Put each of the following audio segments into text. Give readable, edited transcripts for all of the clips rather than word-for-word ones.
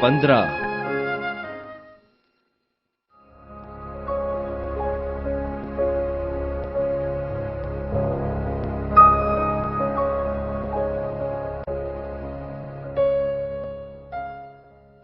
15।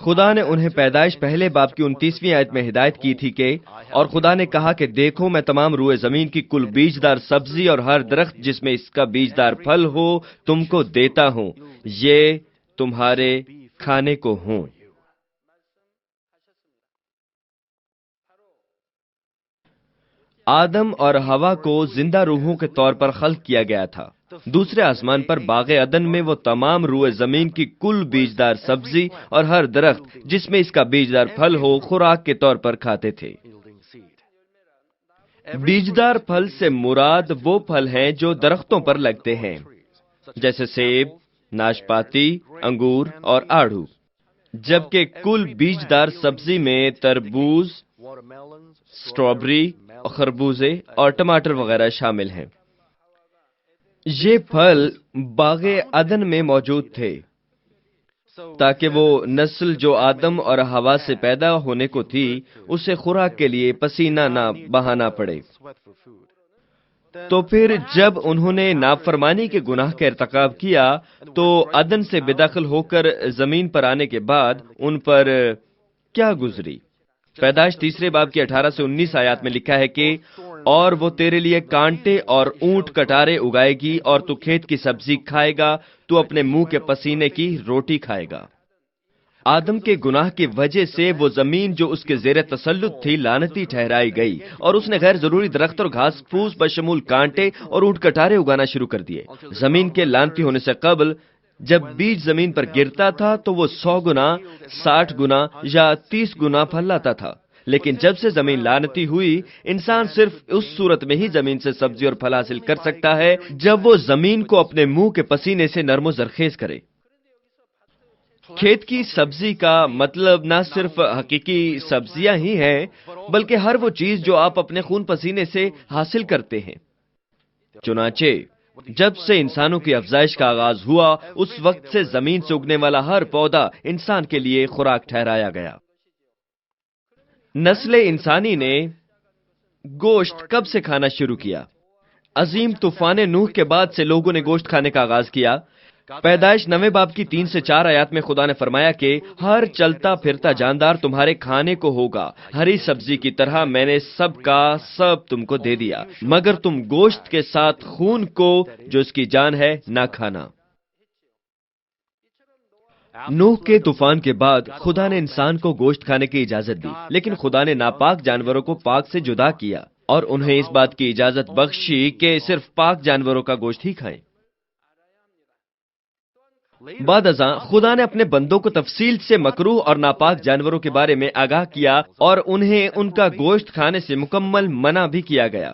خدا نے انہیں پیدائش پہلے باب کی 29ویں آیت میں ہدایت کی تھی کہ اور خدا نے کہا کہ دیکھو میں تمام روئے زمین کی کل بیجدار سبزی اور ہر درخت جس میں اس کا بیجدار پھل ہو تم کو دیتا ہوں، یہ تمہارے کھانے کو ہوں۔ آدم اور حوا کو زندہ روحوں کے طور پر خلق کیا گیا تھا۔ دوسرے آسمان پر باغ عدن میں وہ تمام روئے زمین کی کل بیجدار سبزی اور ہر درخت جس میں اس کا بیجدار پھل ہو خوراک کے طور پر کھاتے تھے۔ بیجدار پھل سے مراد وہ پھل ہیں جو درختوں پر لگتے ہیں، جیسے سیب، ناشپاتی، انگور اور آڑو، جبکہ کل بیجدار سبزی میں تربوز، سٹرابری، خربوزے اور ٹماٹر وغیرہ شامل ہیں۔ یہ پھل باغ عدن میں موجود تھے تاکہ وہ نسل جو آدم اور حوا سے پیدا ہونے کو تھی اسے خوراک کے لیے پسینہ نہ بہانا پڑے۔ تو پھر جب انہوں نے نافرمانی کے گناہ کا ارتکاب کیا تو عدن سے بے دخل ہو کر زمین پر آنے کے بعد ان پر کیا گزری؟ پیدائش تیسرے باب کی 18 سے 19 آیات میں لکھا ہے کہ اور وہ تیرے لیے کانٹے اور اونٹ کٹارے اگائے گی اور تو کھیت کی سبزی کھائے گا، تو اپنے منہ کے پسینے کی روٹی کھائے گا۔ آدم کے گناہ کی وجہ سے وہ زمین جو اس کے زیر تسلط تھی لعنتی ٹھہرائی گئی اور اس نے غیر ضروری درخت اور گھاس پھوس بشمول کانٹے اور اونٹ کٹارے اگانا شروع کر دیے۔ زمین کے لعنتی ہونے سے قبل جب بیج زمین پر گرتا تھا تو وہ 100 گنا، 60 گنا یا 30 گنا پھل لاتا تھا، لیکن جب سے زمین لعنتی ہوئی انسان صرف اس صورت میں ہی زمین سے سبزی اور پھل حاصل کر سکتا ہے جب وہ زمین کو اپنے منہ کے پسینے سے نرم و زرخیز کرے۔ کھیت کی سبزی کا مطلب نہ صرف حقیقی سبزیاں ہی ہیں بلکہ ہر وہ چیز جو آپ اپنے خون پسینے سے حاصل کرتے ہیں۔ چنانچہ جب سے انسانوں کی افزائش کا آغاز ہوا اس وقت سے زمین سے اگنے والا ہر پودا انسان کے لیے خوراک ٹھہرایا گیا۔ نسل انسانی نے گوشت کب سے کھانا شروع کیا؟ عظیم طوفان نوح کے بعد سے لوگوں نے گوشت کھانے کا آغاز کیا۔ پیدائش 9 باب کی 3 سے 4 آیات میں خدا نے فرمایا کہ ہر چلتا پھرتا جاندار تمہارے کھانے کو ہوگا، ہری سبزی کی طرح میں نے سب کا سب تم کو دے دیا، مگر تم گوشت کے ساتھ خون کو جو اس کی جان ہے نہ کھانا۔ نوح کے طوفان کے بعد خدا نے انسان کو گوشت کھانے کی اجازت دی، لیکن خدا نے ناپاک جانوروں کو پاک سے جدا کیا اور انہیں اس بات کی اجازت بخشی کہ صرف پاک جانوروں کا گوشت ہی کھائیں۔ بعد ازاں خدا نے اپنے بندوں کو تفصیل سے مکروہ اور ناپاک جانوروں کے بارے میں آگاہ کیا اور انہیں ان کا گوشت کھانے سے مکمل منع بھی کیا گیا۔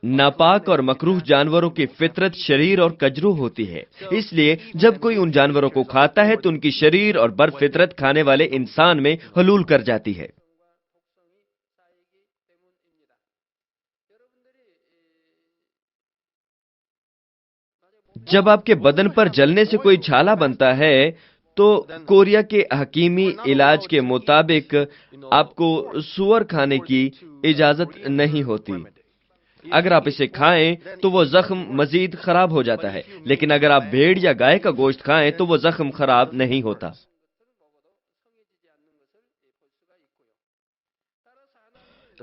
ناپاک اور مکروہ جانوروں کی فطرت شریر اور کجرو ہوتی ہے، اس لیے جب کوئی ان جانوروں کو کھاتا ہے تو ان کی شریر اور بر فطرت کھانے والے انسان میں حلول کر جاتی ہے۔ جب آپ کے بدن پر جلنے سے کوئی چھالا بنتا ہے تو کوریا کے حکیمی علاج کے مطابق آپ کو سور کھانے کی اجازت نہیں ہوتی۔ اگر آپ اسے کھائیں تو وہ زخم مزید خراب ہو جاتا ہے، لیکن اگر آپ بھیڑ یا گائے کا گوشت کھائیں تو وہ زخم خراب نہیں ہوتا۔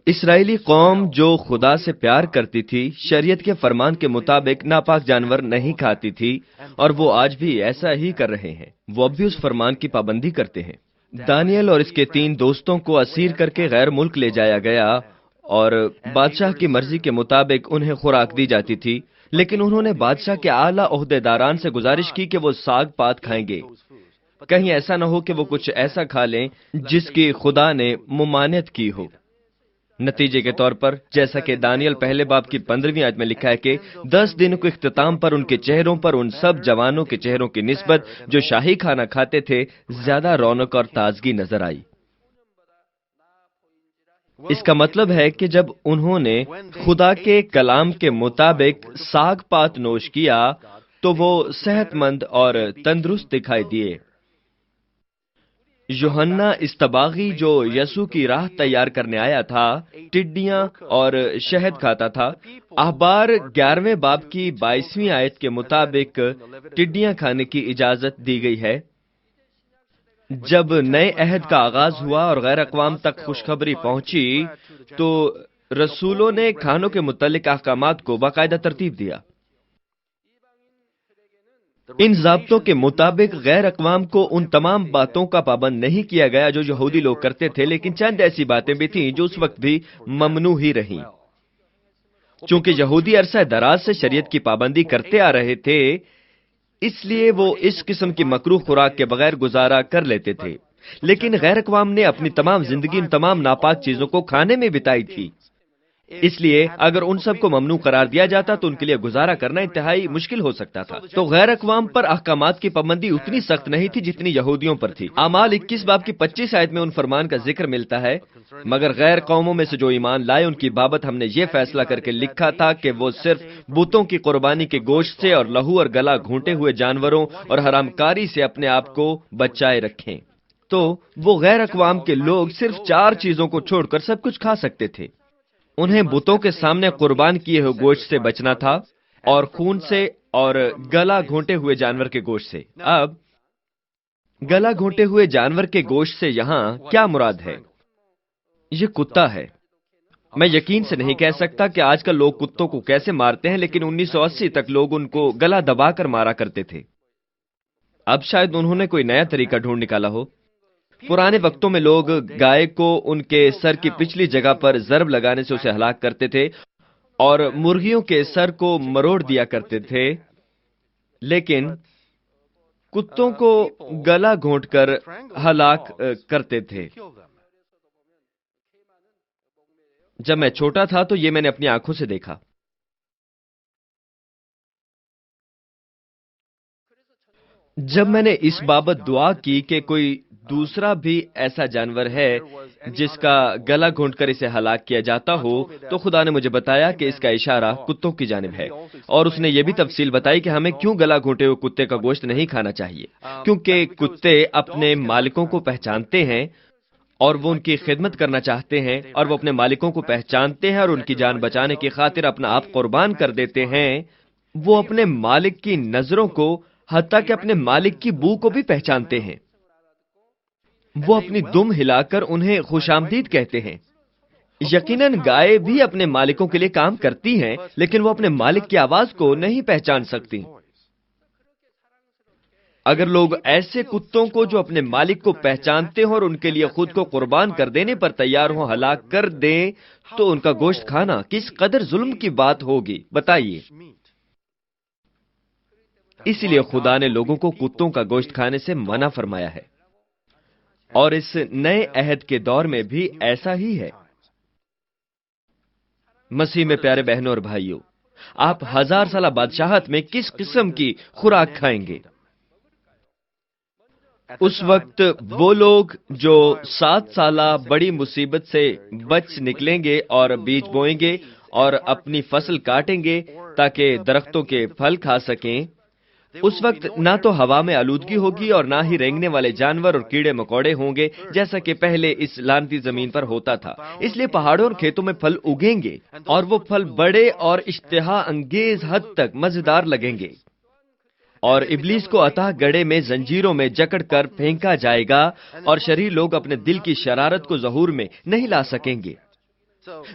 اسرائیلی قوم جو خدا سے پیار کرتی تھی شریعت کے فرمان کے مطابق ناپاک جانور نہیں کھاتی تھی، اور وہ آج بھی ایسا ہی کر رہے ہیں۔ وہ اب بھی اس فرمان کی پابندی کرتے ہیں۔ دانیل اور اس کے 3 دوستوں کو اسیر کر کے غیر ملک لے جایا گیا اور بادشاہ کی مرضی کے مطابق انہیں خوراک دی جاتی تھی، لیکن انہوں نے بادشاہ کے اعلیٰ عہدیداران سے گزارش کی کہ وہ ساگ پات کھائیں گے، کہیں ایسا نہ ہو کہ وہ کچھ ایسا کھا لیں جس کی خدا نے ممانعت کی ہو۔ نتیجے کے طور پر جیسا کہ دانیل پہلے باب کی 15ویں آیت میں لکھا ہے کہ 10 دنوں کے اختتام پر ان کے چہروں پر ان سب جوانوں کے چہروں کی نسبت جو شاہی کھانا کھاتے تھے زیادہ رونق اور تازگی نظر آئی۔ اس کا مطلب ہے کہ جب انہوں نے خدا کے کلام کے مطابق ساگ پات نوش کیا تو وہ صحت مند اور تندرست دکھائی دیے۔ یوحنا استباغی جو یسوع کی راہ تیار کرنے آیا تھا ٹڈیاں اور شہد کھاتا تھا۔ اخبار 11ویں باب کی 22ویں آیت کے مطابق ٹڈیاں کھانے کی اجازت دی گئی ہے۔ جب نئے عہد کا آغاز ہوا اور غیر اقوام تک خوشخبری پہنچی تو رسولوں نے کھانوں کے متعلق احکامات کو باقاعدہ ترتیب دیا۔ ان ضابطوں کے مطابق غیر اقوام کو ان تمام باتوں کا پابند نہیں کیا گیا جو یہودی لوگ کرتے تھے، لیکن چند ایسی باتیں بھی تھیں جو اس وقت بھی ممنوع ہی رہیں۔ چونکہ یہودی عرصہ دراز سے شریعت کی پابندی کرتے آ رہے تھے، اس لیے وہ اس قسم کی مکروہ خوراک کے بغیر گزارا کر لیتے تھے، لیکن غیر اقوام نے اپنی تمام زندگی ان تمام ناپاک چیزوں کو کھانے میں بتائی تھی۔ اس لیے اگر ان سب کو ممنوع قرار دیا جاتا تو ان کے لیے گزارا کرنا انتہائی مشکل ہو سکتا تھا۔ تو غیر اقوام پر احکامات کی پابندی اتنی سخت نہیں تھی جتنی یہودیوں پر تھی۔ اعمال 21 باب کی 25 آیت میں ان فرمان کا ذکر ملتا ہے، مگر غیر قوموں میں سے جو ایمان لائے ان کی بابت ہم نے یہ فیصلہ کر کے لکھا تھا کہ وہ صرف بتوں کی قربانی کے گوشت سے اور لہو اور گلا گھونٹے ہوئے جانوروں اور حرام کاری سے اپنے آپ کو بچائے رکھیں۔ تو وہ غیر اقوام کے لوگ صرف 4 چیزوں کو چھوڑ کر سب کچھ کھا سکتے تھے۔ انہیں بتوں کے سامنے قربان کیے ہوئے گوشت سے بچنا تھا اور خون سے اور گلا گھونٹے ہوئے جانور کے گوشت سے۔ اب گلا گھونٹے ہوئے جانور کے گوشت سے یہاں کیا مراد ہے؟ یہ کتا ہے۔ میں یقین سے نہیں کہہ سکتا کہ آج کل لوگ کتوں کو کیسے مارتے ہیں، لیکن 1980 تک لوگ ان کو گلا دبا کر مارا کرتے تھے۔ اب شاید انہوں نے کوئی نیا طریقہ ڈھونڈ نکالا ہو۔ پرانے وقتوں میں لوگ گائے کو ان کے سر کی پچھلی جگہ پر ضرب لگانے سے اسے ہلاک کرتے تھے اور مرغیوں کے سر کو مروڑ دیا کرتے تھے، لیکن کتوں کو گلا گھونٹ کر ہلاک کرتے تھے۔ جب میں چھوٹا تھا تو یہ میں نے اپنی آنکھوں سے دیکھا۔ جب میں نے اس بابت دعا کی کہ کوئی دوسرا بھی ایسا جانور ہے جس کا گلا گھونٹ کر اسے ہلاک کیا جاتا ہو، تو خدا نے مجھے بتایا کہ اس کا اشارہ کتوں کی جانب ہے، اور اس نے یہ بھی تفصیل بتائی کہ ہمیں کیوں گلا گھونٹے ہوئے کتے کا گوشت نہیں کھانا چاہیے، کیونکہ کتے اپنے مالکوں کو پہچانتے ہیں اور وہ ان کی خدمت کرنا چاہتے ہیں، اور وہ اپنے مالکوں کو پہچانتے ہیں اور ان کی جان بچانے کی خاطر اپنا آپ قربان کر دیتے ہیں۔ وہ اپنے مالک کی نظروں کو، حتیٰ کہ اپنے مالک کی بو کو بھی پہچانتے ہیں۔ وہ اپنی دم ہلا کر انہیں خوش آمدید کہتے ہیں۔ یقیناً گائے بھی اپنے مالکوں کے لیے کام کرتی ہیں، لیکن وہ اپنے مالک کی آواز کو نہیں پہچان سکتی۔ اگر لوگ ایسے کتوں کو جو اپنے مالک کو پہچانتے ہوں اور ان کے لیے خود کو قربان کر دینے پر تیار ہوں ہلاک کر دیں، تو ان کا گوشت کھانا کس قدر ظلم کی بات ہوگی، بتائیے۔ اسی لیے خدا نے لوگوں کو کتوں کا گوشت کھانے سے منع فرمایا ہے، اور اس نئے عہد کے دور میں بھی ایسا ہی ہے۔ مسیح میں پیارے بہنوں اور بھائیوں، آپ 1000 سالہ بادشاہت میں کس قسم کی خوراک کھائیں گے؟ اس وقت وہ لوگ جو 7 سالہ بڑی مصیبت سے بچ نکلیں گے اور بیج بوئیں گے اور اپنی فصل کاٹیں گے تاکہ درختوں کے پھل کھا سکیں، اس وقت نہ تو ہوا میں آلودگی ہوگی اور نہ ہی رینگنے والے جانور اور کیڑے مکوڑے ہوں گے جیسا کہ پہلے اس لعنتی زمین پر ہوتا تھا۔ اس لیے پہاڑوں اور کھیتوں میں پھل اگیں گے اور وہ پھل بڑے اور اشتہا انگیز حد تک مزیدار لگیں گے، اور ابلیس کو عطا گڑھے میں زنجیروں میں جکڑ کر پھینکا جائے گا، اور شریر لوگ اپنے دل کی شرارت کو ظہور میں نہیں لا سکیں گے۔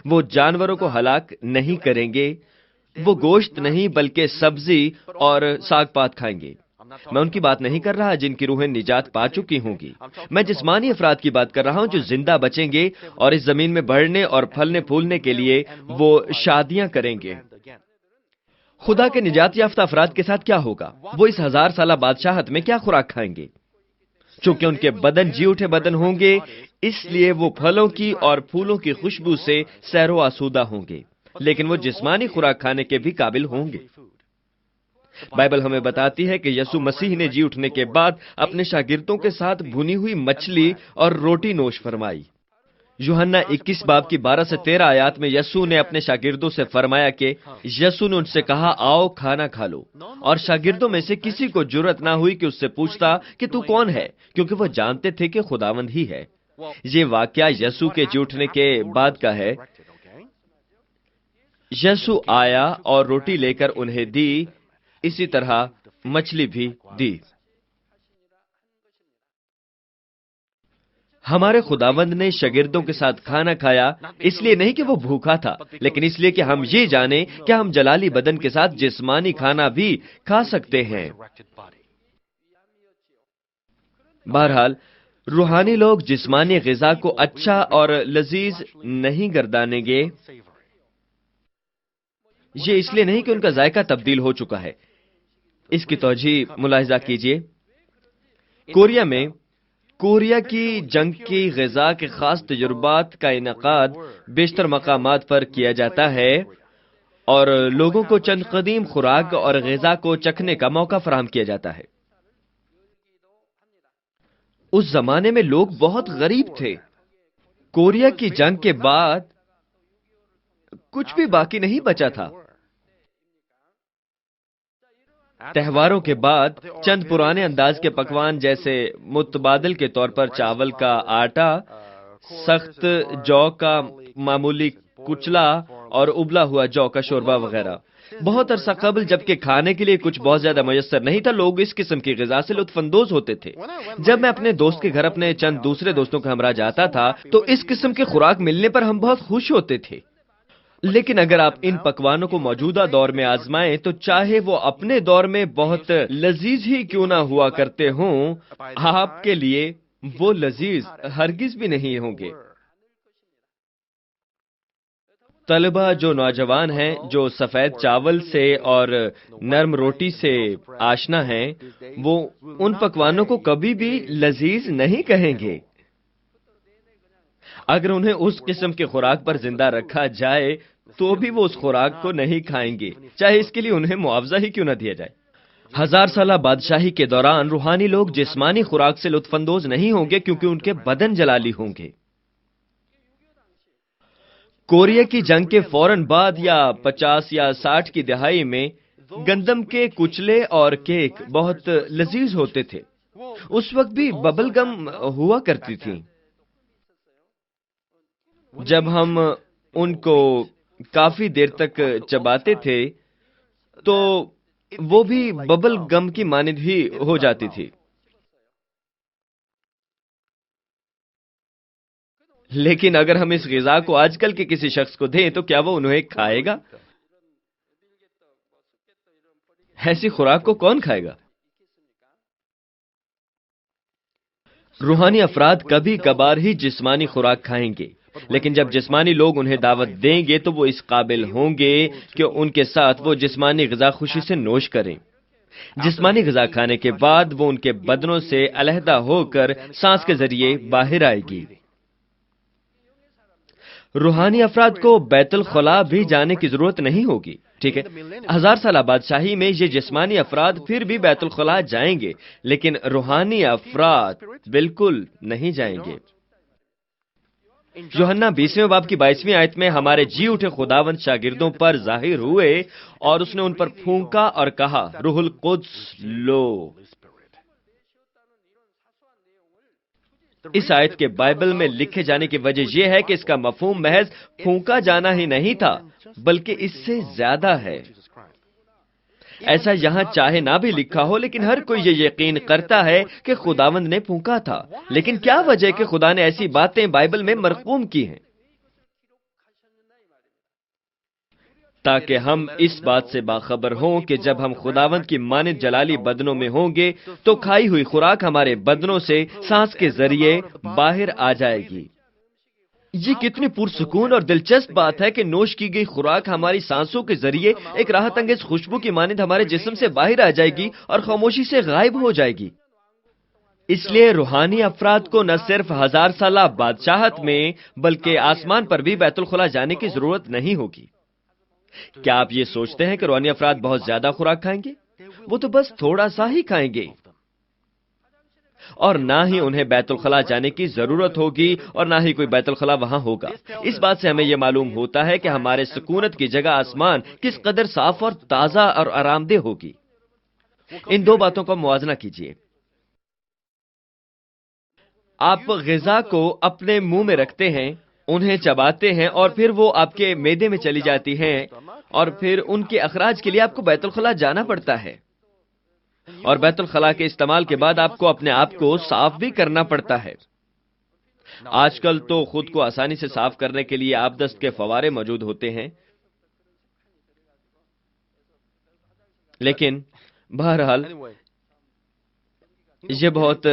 وہ جانوروں کو ہلاک نہیں کریں گے، وہ گوشت نہیں بلکہ سبزی اور ساگ پات کھائیں گے۔ میں ان کی بات نہیں کر رہا جن کی روحیں نجات پا چکی ہوں گی، میں جسمانی افراد کی بات کر رہا ہوں جو زندہ بچیں گے اور اس زمین میں بڑھنے اور پھلنے پھولنے کے لیے وہ شادیاں کریں گے۔ خدا کے نجات یافتہ افراد کے ساتھ کیا ہوگا؟ وہ اس 1000 سالہ بادشاہت میں کیا خوراک کھائیں گے؟ چونکہ ان کے بدن جی اٹھے بدن ہوں گے، اس لیے وہ پھلوں کی اور پھولوں کی خوشبو سے سیر و آسودہ ہوں گے، لیکن وہ جسمانی خوراک کھانے کے بھی قابل ہوں گے۔ بائبل ہمیں بتاتی ہے کہ یسوع مسیح نے جی اٹھنے کے بعد اپنے شاگردوں کے ساتھ بھنی ہوئی مچھلی اور روٹی نوش فرمائی۔ یوحنا 21 باب کی 12 سے 13 آیات میں یسوع نے اپنے شاگردوں سے فرمایا کہ یسوع نے ان سے کہا، آؤ کھانا کھا لو، اور شاگردوں میں سے کسی کو جرأت نہ ہوئی کہ اس سے پوچھتا کہ تو کون ہے، کیونکہ وہ جانتے تھے کہ خداوند ہی ہے۔ یہ واقعہ یسوع کے جی اٹھنے کے بعد کا ہے۔ یسوع آیا اور روٹی لے کر انہیں دی، اسی طرح مچھلی بھی دی۔ ہمارے خداوند نے شاگردوں کے ساتھ کھانا کھایا، اس لیے نہیں کہ وہ بھوکا تھا، لیکن اس لیے کہ ہم یہ جانیں کہ ہم جلالی بدن کے ساتھ جسمانی کھانا بھی کھا سکتے ہیں۔ بہرحال روحانی لوگ جسمانی غذا کو اچھا اور لذیذ نہیں گردانیں گے۔ یہ اس لیے نہیں کہ ان کا ذائقہ تبدیل ہو چکا ہے۔ اس کی توجیہ ملاحظہ کیجئے، کوریا کی جنگ کی غذا کے خاص تجربات کا انعقاد بیشتر مقامات پر کیا جاتا ہے اور لوگوں کو چند قدیم خوراک اور غذا کو چکھنے کا موقع فراہم کیا جاتا ہے۔ اس زمانے میں لوگ بہت غریب تھے۔ کوریا کی جنگ کے بعد کچھ بھی باقی نہیں بچا تھا۔ تہواروں کے بعد چند پرانے انداز کے پکوان جیسے متبادل کے طور پر چاول کا آٹا، سخت جو کا معمولی کچلا اور ابلا ہوا جو کا شوربہ وغیرہ۔ بہت عرصہ قبل جبکہ کھانے کے لیے کچھ بہت زیادہ میسر نہیں تھا، لوگ اس قسم کی غذا سے لطف اندوز ہوتے تھے۔ جب میں اپنے دوست کے گھر اپنے چند دوسرے دوستوں کے ہمراہ جاتا تھا تو اس قسم کی خوراک ملنے پر ہم بہت خوش ہوتے تھے۔ لیکن اگر آپ ان پکوانوں کو موجودہ دور میں آزمائیں تو چاہے وہ اپنے دور میں بہت لذیذ ہی کیوں نہ ہوا کرتے ہوں، آپ کے لیے وہ لذیذ ہرگز بھی نہیں ہوں گے۔ طلبہ جو نوجوان ہیں، جو سفید چاول سے اور نرم روٹی سے آشنا ہیں، وہ ان پکوانوں کو کبھی بھی لذیذ نہیں کہیں گے۔ اگر انہیں اس قسم کی خوراک پر زندہ رکھا جائے تو بھی وہ اس خوراک کو نہیں کھائیں گے، چاہے اس کے لیے انہیں معاوضہ ہی کیوں نہ دیا جائے۔ 1000 سالہ بادشاہی کے دوران روحانی لوگ جسمانی خوراک سے لطف اندوز نہیں ہوں گے کیونکہ ان کے بدن جلالی ہوں گے۔ کوریا کی جنگ کے فوراً بعد یا 50 یا 60 کی دہائی میں گندم کے کچلے اور کیک بہت لذیذ ہوتے تھے۔ اس وقت بھی ببل گم ہوا کرتی تھی۔ جب ہم ان کو کافی دیر تک چباتے تھے تو وہ بھی ببل گم کی مانند ہی ہو جاتی تھی۔ لیکن اگر ہم اس غذا کو آج کل کے کسی شخص کو دیں تو کیا وہ انہیں کھائے گا؟ ایسی خوراک کو کون کھائے گا؟ روحانی افراد کبھی کبھار ہی جسمانی خوراک کھائیں گے، لیکن جب جسمانی لوگ انہیں دعوت دیں گے تو وہ اس قابل ہوں گے کہ ان کے ساتھ وہ جسمانی غذا خوشی سے نوش کریں۔ جسمانی غذا کھانے کے بعد وہ ان کے بدنوں سے علیحدہ ہو کر سانس کے ذریعے باہر آئے گی۔ روحانی افراد کو بیت الخلاء بھی جانے کی ضرورت نہیں ہوگی، ٹھیک ہے؟ 1000 سالہ بادشاہی میں یہ جسمانی افراد پھر بھی بیت الخلاء جائیں گے، لیکن روحانی افراد بالکل نہیں جائیں گے۔ یوحنا 20 باب کی 22 آیت میں ہمارے جی اٹھے خداوند شاگردوں پر ظاہر ہوئے اور اس نے ان پر پھونکا اور کہا، روح القدس لو۔ اس آیت کے بائبل میں لکھے جانے کی وجہ یہ ہے کہ اس کا مفہوم محض پھونکا جانا ہی نہیں تھا بلکہ اس سے زیادہ ہے۔ ایسا یہاں چاہے نہ بھی لکھا ہو، لیکن ہر کوئی یہ یقین کرتا ہے کہ خداوند نے پھونکا تھا۔ لیکن کیا وجہ ہے کہ خدا نے ایسی باتیں بائبل میں مرقوم کی ہیں؟ تاکہ ہم اس بات سے باخبر ہوں کہ جب ہم خداوند کی مانند جلالی بدنوں میں ہوں گے تو کھائی ہوئی خوراک ہمارے بدنوں سے سانس کے ذریعے باہر آ جائے گی۔ یہ کتنی پرسکون اور دلچسپ بات ہے کہ نوش کی گئی خوراک ہماری سانسوں کے ذریعے ایک راحت انگیز خوشبو کی مانند ہمارے جسم سے باہر آ جائے گی اور خاموشی سے غائب ہو جائے گی۔ اس لیے روحانی افراد کو نہ صرف 1000 سالہ بادشاہت میں بلکہ آسمان پر بھی بیت الخلاء جانے کی ضرورت نہیں ہوگی۔ کیا آپ یہ سوچتے ہیں کہ روحانی افراد بہت زیادہ خوراک کھائیں گے؟ وہ تو بس تھوڑا سا ہی کھائیں گے، اور نہ ہی انہیں بیت الخلاء جانے کی ضرورت ہوگی اور نہ ہی کوئی بیت الخلاء وہاں ہوگا۔ اس بات سے ہمیں یہ معلوم ہوتا ہے کہ ہمارے سکونت کی جگہ آسمان کس قدر صاف اور تازہ اور آرام دہ ہوگی۔ ان دو باتوں کا موازنہ کیجیے۔ آپ غذا کو اپنے منہ میں رکھتے ہیں، انہیں چباتے ہیں اور پھر وہ آپ کے معدے میں چلی جاتی ہیں اور پھر ان کے اخراج کے لیے آپ کو بیت الخلاء جانا پڑتا ہے، اور بیت الخلاء کے استعمال کے بعد آپ کو اپنے آپ کو صاف بھی کرنا پڑتا ہے۔ آج کل تو خود کو آسانی سے صاف کرنے کے لیے آب دست کے فوارے موجود ہوتے ہیں، لیکن بہرحال یہ بہت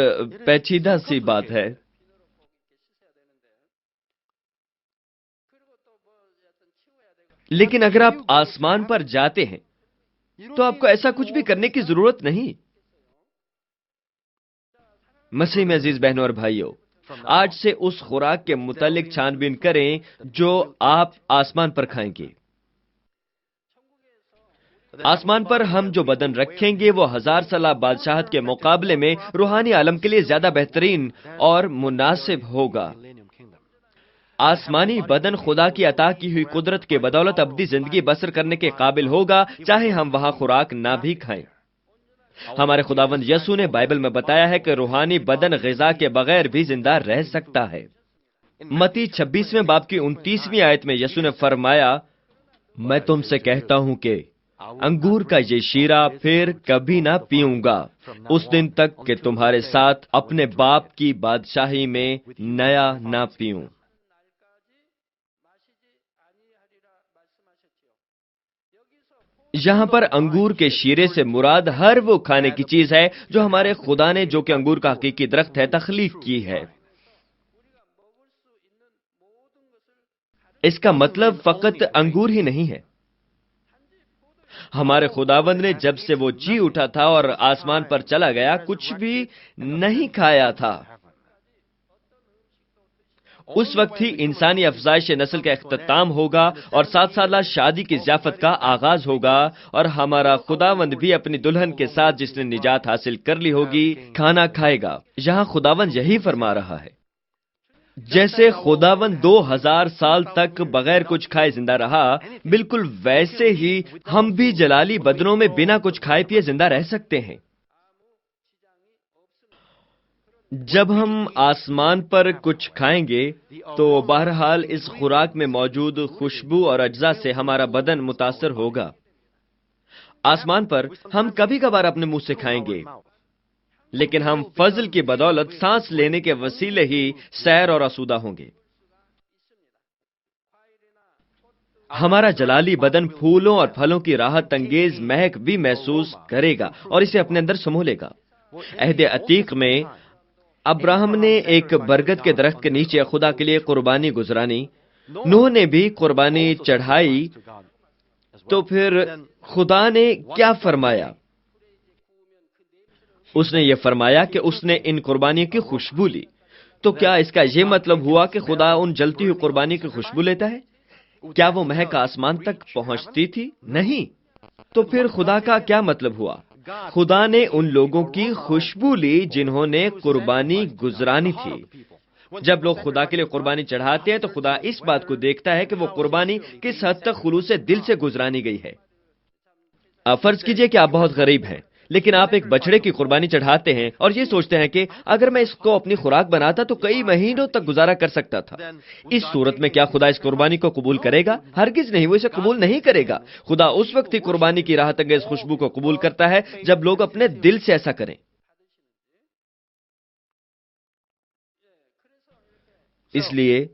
پیچیدہ سی بات ہے۔ لیکن اگر آپ آسمان پر جاتے ہیں تو آپ کو ایسا کچھ بھی کرنے کی ضرورت نہیں۔ مسیح میں عزیز بہنوں اور بھائیوں، آج سے اس خوراک کے متعلق چھان بین کریں جو آپ آسمان پر کھائیں گے۔ آسمان پر ہم جو بدن رکھیں گے وہ 1000 سالہ بادشاہت کے مقابلے میں روحانی عالم کے لیے زیادہ بہترین اور مناسب ہوگا۔ آسمانی بدن خدا کی عطا کی ہوئی قدرت کے بدولت ابدی زندگی بسر کرنے کے قابل ہوگا، چاہے ہم وہاں خوراک نہ بھی کھائیں۔ ہمارے خداوند یسوع نے بائبل میں بتایا ہے کہ روحانی بدن غذا کے بغیر بھی زندہ رہ سکتا ہے۔ متی 26ویں باب کی 29ویں آیت میں یسوع نے فرمایا، میں تم سے کہتا ہوں کہ انگور کا یہ شیرہ پھر کبھی نہ پیوں گا، اس دن تک کہ تمہارے ساتھ اپنے باپ کی بادشاہی میں نیا نہ پیوں۔ یہاں پر انگور کے شیرے سے مراد ہر وہ کھانے کی چیز ہے جو ہمارے خدا نے، جو کہ انگور کا حقیقی درخت ہے، تخلیق کی ہے۔ اس کا مطلب فقط انگور ہی نہیں ہے۔ ہمارے خداوند نے جب سے وہ جی اٹھا تھا اور آسمان پر چلا گیا، کچھ بھی نہیں کھایا تھا۔ اس وقت ہی انسانی افزائش نسل کا اختتام ہوگا اور 7 سالہ شادی کی ضیافت کا آغاز ہوگا، اور ہمارا خداوند بھی اپنی دلہن کے ساتھ، جس نے نجات حاصل کر لی ہوگی، کھانا کھائے گا۔ یہاں خداوند یہی فرما رہا ہے، جیسے خداوند 2000 سال تک بغیر کچھ کھائے زندہ رہا، بالکل ویسے ہی ہم بھی جلالی بدنوں میں بنا کچھ کھائے پیے زندہ رہ سکتے ہیں۔ جب ہم آسمان پر کچھ کھائیں گے تو بہرحال اس خوراک میں موجود خوشبو اور اجزاء سے ہمارا بدن متاثر ہوگا۔ آسمان پر ہم کبھی کبھار اپنے منہ سے کھائیں گے، لیکن ہم فضل کی بدولت سانس لینے کے وسیلے ہی سیر اور آسودہ ہوں گے۔ ہمارا جلالی بدن پھولوں اور پھلوں کی راحت انگیز مہک بھی محسوس کرے گا اور اسے اپنے اندر سمو لے گا۔ عہد عتیق میں ابراہم نے ایک برگد کے درخت کے نیچے خدا کے لیے قربانی گزرانی، نوح نے بھی قربانی چڑھائی، تو پھر خدا نے کیا فرمایا؟ اس نے یہ فرمایا کہ اس نے ان قربانی کی خوشبو لی۔ تو کیا اس کا یہ مطلب ہوا کہ خدا ان جلتی ہوئی قربانی کی خوشبو لیتا ہے؟ کیا وہ مہک آسمان تک پہنچتی تھی؟ نہیں۔ تو پھر خدا کا کیا مطلب ہوا؟ خدا نے ان لوگوں کی خوشبو لی جنہوں نے قربانی گزرانی تھی۔ جب لوگ خدا کے لیے قربانی چڑھاتے ہیں تو خدا اس بات کو دیکھتا ہے کہ وہ قربانی کس حد تک خلوص دل سے گزرانی گئی ہے۔ فرض کیجئے کہ آپ بہت غریب ہیں، لیکن آپ ایک بچڑے کی قربانی چڑھاتے ہیں اور یہ سوچتے ہیں کہ اگر میں اس کو اپنی خوراک بناتا تو کئی مہینوں تک گزارا کر سکتا تھا۔ اس صورت میں کیا خدا اس قربانی کو قبول کرے گا؟ ہرگز نہیں، وہ اسے قبول نہیں کرے گا۔ خدا اس وقت ہی قربانی کی راحت انگیز خوشبو کو قبول کرتا ہے جب لوگ اپنے دل سے ایسا کریں۔ اس لیے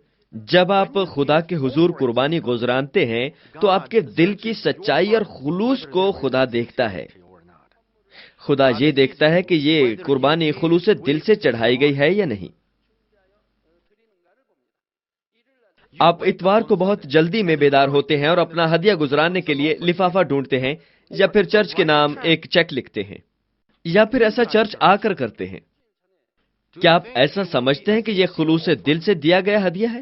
جب آپ خدا کے حضور قربانی گزرانتے ہیں تو آپ کے دل کی سچائی اور خلوص کو خدا دیکھتا ہے۔ خدا یہ دیکھتا ہے کہ یہ قربانی خلوص دل سے چڑھائی گئی ہے یا نہیں۔ آپ اتوار کو بہت جلدی میں بیدار ہوتے ہیں اور اپنا ہدیہ گزرانے کے لیے لفافہ ڈھونڈتے ہیں، یا پھر چرچ کے نام ایک چیک لکھتے ہیں، یا پھر ایسا چرچ آ کر کرتے ہیں۔ کیا آپ ایسا سمجھتے ہیں کہ یہ خلوص دل سے دیا گیا ہدیہ ہے؟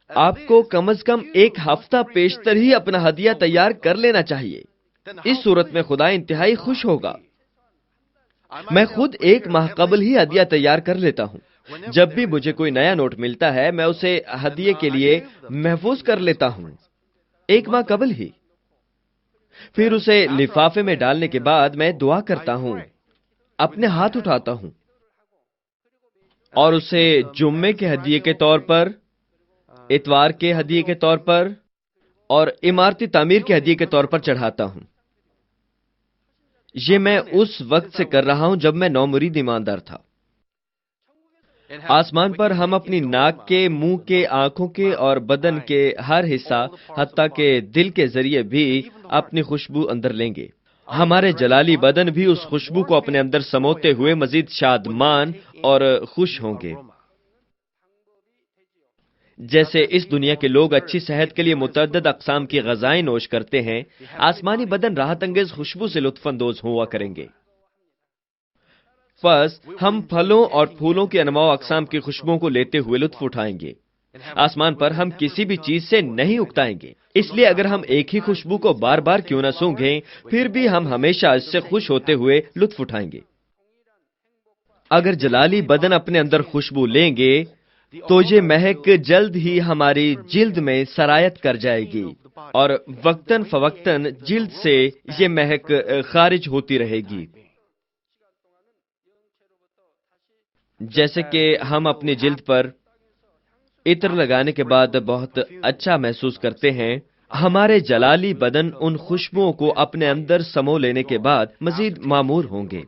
آپ کو کم از کم ایک ہفتہ پیشتر ہی اپنا ہدیہ تیار کر لینا چاہیے۔ اس صورت میں خدا انتہائی خوش ہوگا۔ میں خود ایک ماہ قبل ہی ہدیہ تیار کر لیتا ہوں۔ جب بھی مجھے کوئی نیا نوٹ ملتا ہے میں اسے ہدیے کے لیے محفوظ کر لیتا ہوں، ایک ماہ قبل ہی۔ پھر اسے لفافے میں ڈالنے کے بعد میں دعا کرتا ہوں، اپنے ہاتھ اٹھاتا ہوں اور اسے جمعے کے ہدیے کے طور پر، اتوار کے ہدیے کے طور پر اور عمارتی تعمیر کے ہدیے کے طور پر چڑھاتا ہوں۔ یہ میں اس وقت سے کر رہا ہوں جب میں نومرید ایماندار تھا۔ آسمان پر ہم اپنی ناک کے، منہ کے، آنکھوں کے اور بدن کے ہر حصہ حتیٰ کہ دل کے ذریعے بھی اپنی خوشبو اندر لیں گے۔ ہمارے جلالی بدن بھی اس خوشبو کو اپنے اندر سموتے ہوئے مزید شادمان اور خوش ہوں گے۔ جیسے اس دنیا کے لوگ اچھی صحت کے لیے متعدد اقسام کی غذائیں نوش کرتے ہیں، آسمانی بدن راحت انگیز خوشبو سے لطف اندوز ہوا کریں گے۔ پس ہم پھلوں اور پھولوں کی انواع و اقسام کی خوشبوؤں کو لیتے ہوئے لطف اٹھائیں گے۔ آسمان پر ہم کسی بھی چیز سے نہیں اکتائیں گے، اس لیے اگر ہم ایک ہی خوشبو کو بار بار کیوں نہ سونگھیں، پھر بھی ہم ہمیشہ اس سے خوش ہوتے ہوئے لطف اٹھائیں گے۔ اگر جلالی بدن اپنے اندر خوشبو لیں گے تو یہ مہک جلد ہی ہماری جلد میں سرایت کر جائے گی اور وقتاً فوقتاً جلد سے یہ مہک خارج ہوتی رہے گی۔ جیسے کہ ہم اپنی جلد پر عطر لگانے کے بعد بہت اچھا محسوس کرتے ہیں، ہمارے جلالی بدن ان خوشبوؤں کو اپنے اندر سمو لینے کے بعد مزید معمور ہوں گے۔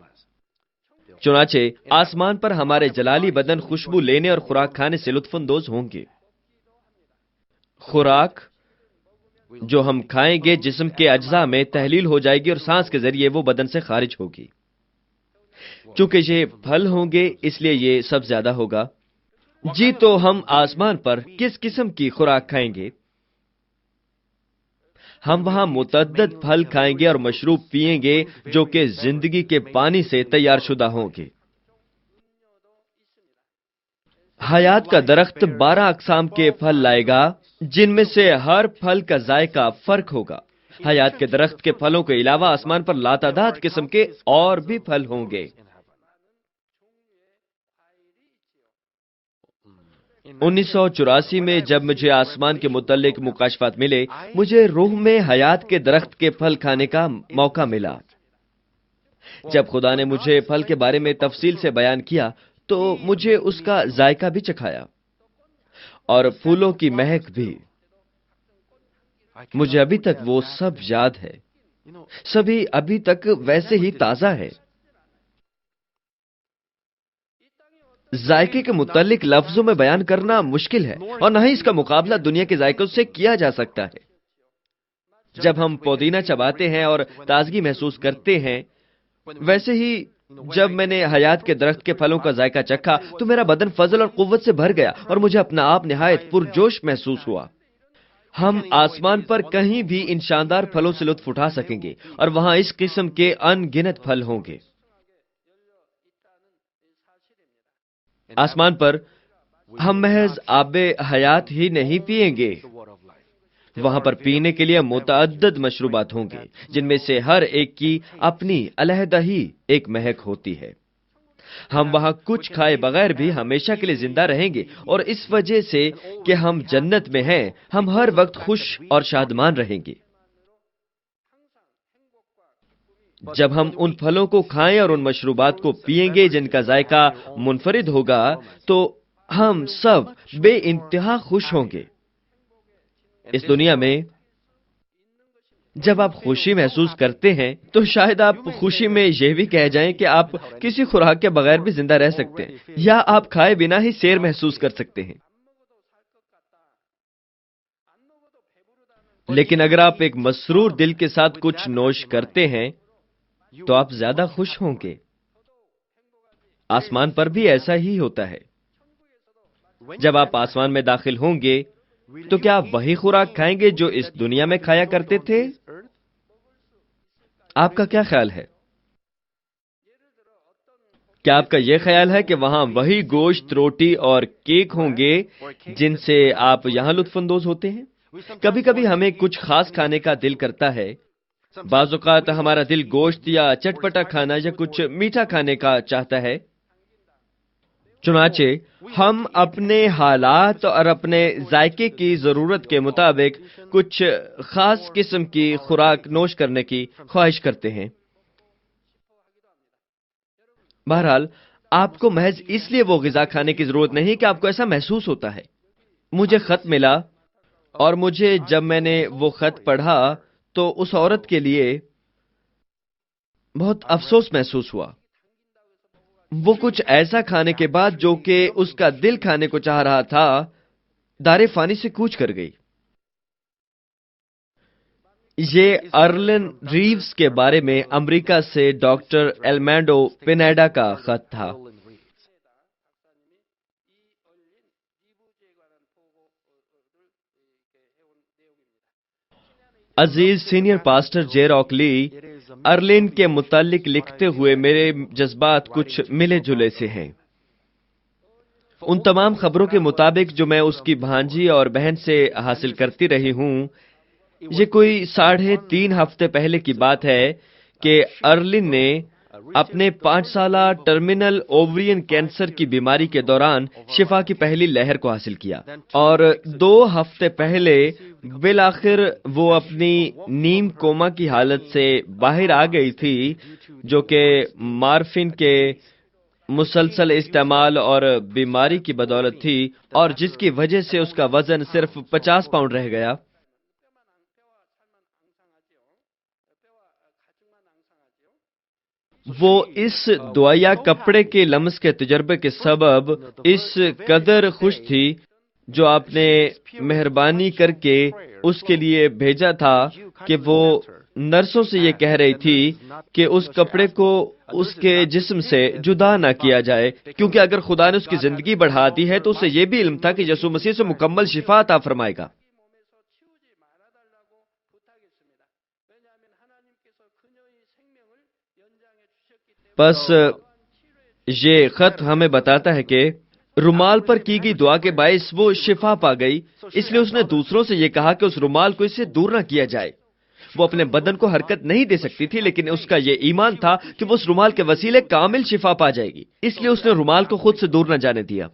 چنانچہ آسمان پر ہمارے جلالی بدن خوشبو لینے اور خوراک کھانے سے لطف اندوز ہوں گے۔ خوراک جو ہم کھائیں گے جسم کے اجزاء میں تحلیل ہو جائے گی اور سانس کے ذریعے وہ بدن سے خارج ہوگی۔ چونکہ یہ پھل ہوں گے اس لیے یہ سب زیادہ ہوگا۔ جی تو ہم آسمان پر کس قسم کی خوراک کھائیں گے؟ ہم وہاں متعدد پھل کھائیں گے اور مشروب پئیں گے جو کہ زندگی کے پانی سے تیار شدہ ہوں گے۔ حیات کا درخت 12 اقسام کے پھل لائے گا جن میں سے ہر پھل کا ذائقہ فرق ہوگا۔ حیات کے درخت کے پھلوں کے علاوہ آسمان پر لاتعداد قسم کے اور بھی پھل ہوں گے۔ 1984 میں جب مجھے آسمان کے متعلق مکاشفات ملے، مجھے روح میں حیات کے درخت کے پھل کھانے کا موقع ملا۔ جب خدا نے مجھے پھل کے بارے میں تفصیل سے بیان کیا تو مجھے اس کا ذائقہ بھی چکھایا اور پھولوں کی مہک بھی۔ مجھے ابھی تک وہ سب یاد ہے، سبھی ابھی تک ویسے ہی تازہ ہے۔ ذائقے کے متعلق لفظوں میں بیان کرنا مشکل ہے اور نہ ہی اس کا مقابلہ دنیا کے ذائقوں سے کیا جا سکتا ہے۔ جب ہم پودینہ چباتے ہیں اور تازگی محسوس کرتے ہیں، ویسے ہی جب میں نے حیات کے درخت کے پھلوں کا ذائقہ چکھا تو میرا بدن فضل اور قوت سے بھر گیا اور مجھے اپنا آپ نہایت پرجوش محسوس ہوا۔ ہم آسمان پر کہیں بھی ان شاندار پھلوں سے لطف اٹھا سکیں گے اور وہاں اس قسم کے ان گنت پھل ہوں گے۔ آسمان پر ہم محض آب حیات ہی نہیں پئیں گے، وہاں پر پینے کے لیے متعدد مشروبات ہوں گے جن میں سے ہر ایک کی اپنی علیحدہ ہی ایک مہک ہوتی ہے۔ ہم وہاں کچھ کھائے بغیر بھی ہمیشہ کے لیے زندہ رہیں گے اور اس وجہ سے کہ ہم جنت میں ہیں، ہم ہر وقت خوش اور شادمان رہیں گے۔ جب ہم ان پھلوں کو کھائیں اور ان مشروبات کو پئیں گے جن کا ذائقہ منفرد ہوگا تو ہم سب بے انتہا خوش ہوں گے۔ اس دنیا میں جب آپ خوشی محسوس کرتے ہیں تو شاید آپ خوشی میں یہ بھی کہہ جائیں کہ آپ کسی خوراک کے بغیر بھی زندہ رہ سکتے ہیں یا آپ کھائے بنا ہی سیر محسوس کر سکتے ہیں۔ لیکن اگر آپ ایک مسرور دل کے ساتھ کچھ نوش کرتے ہیں تو آپ زیادہ خوش ہوں گے۔ آسمان پر بھی ایسا ہی ہوتا ہے۔ جب آپ آسمان میں داخل ہوں گے تو کیا آپ وہی خوراک کھائیں گے جو اس دنیا میں کھایا کرتے تھے؟ آپ کا کیا خیال ہے؟ کیا آپ کا یہ خیال ہے کہ وہاں وہی گوشت، روٹی اور کیک ہوں گے جن سے آپ یہاں لطف اندوز ہوتے ہیں؟ کبھی کبھی ہمیں کچھ خاص کھانے کا دل کرتا ہے۔ بعض اوقات ہمارا دل گوشت یا چٹپٹا کھانا یا کچھ میٹھا کھانے کا چاہتا ہے۔ چنانچہ ہم اپنے حالات اور اپنے ذائقے کی ضرورت کے مطابق کچھ خاص قسم کی خوراک نوش کرنے کی خواہش کرتے ہیں۔ بہرحال آپ کو محض اس لیے وہ غذا کھانے کی ضرورت نہیں کہ آپ کو ایسا محسوس ہوتا ہے۔ مجھے خط ملا اور مجھے جب میں نے وہ خط پڑھا تو اس عورت کے لیے بہت افسوس محسوس ہوا۔ وہ کچھ ایسا کھانے کے بعد جو کہ اس کا دل کھانے کو چاہ رہا تھا، دار فانی سے کوچ کر گئی۔ یہ ارلن ریوز کے بارے میں امریکہ سے ڈاکٹر ایلمینڈو پینیڈا کا خط تھا۔ عزیز سینئر پاسٹر جے راک لی، ارلن کے متعلق لکھتے ہوئے میرے جذبات کچھ ملے جلے سے ہیں۔ ان تمام خبروں کے مطابق جو میں اس کی بھانجی اور بہن سے حاصل کرتی رہی ہوں، یہ کوئی 3.5 ہفتے پہلے کی بات ہے کہ ارلن نے اپنے 5 سالہ ٹرمینل اوورین کینسر کی بیماری کے دوران شفا کی پہلی لہر کو حاصل کیا، اور 2 ہفتے پہلے بالآخر وہ اپنی نیم کوما کی حالت سے باہر آ گئی تھی، جو کہ مارفن کے مسلسل استعمال اور بیماری کی بدولت تھی، اور جس کی وجہ سے اس کا وزن صرف 50 پاؤنڈ رہ گیا۔ وہ اس دعائیا کپڑے کے لمس کے تجربے کے سبب اس قدر خوش تھی، جو آپ نے مہربانی کر کے اس کے لیے بھیجا تھا، کہ وہ نرسوں سے یہ کہہ رہی تھی کہ اس کپڑے کو اس کے جسم سے جدا نہ کیا جائے، کیونکہ اگر خدا نے اس کی زندگی بڑھا دی ہے تو اسے یہ بھی علم تھا کہ یسوع مسیح سے مکمل شفا عطا فرمائے گا۔ پس یہ خط ہمیں بتاتا ہے کہ رومال پر کی گئی دعا کے باعث وہ شفا پا گئی، اس لیے اس نے دوسروں سے یہ کہا کہ اس رومال کو اس سے دور نہ کیا جائے۔ وہ اپنے بدن کو حرکت نہیں دے سکتی تھی، لیکن اس کا یہ ایمان تھا کہ وہ اس رومال کے وسیلے کامل شفا پا جائے گی، اس لیے اس نے رومال کو خود سے دور نہ جانے دیا۔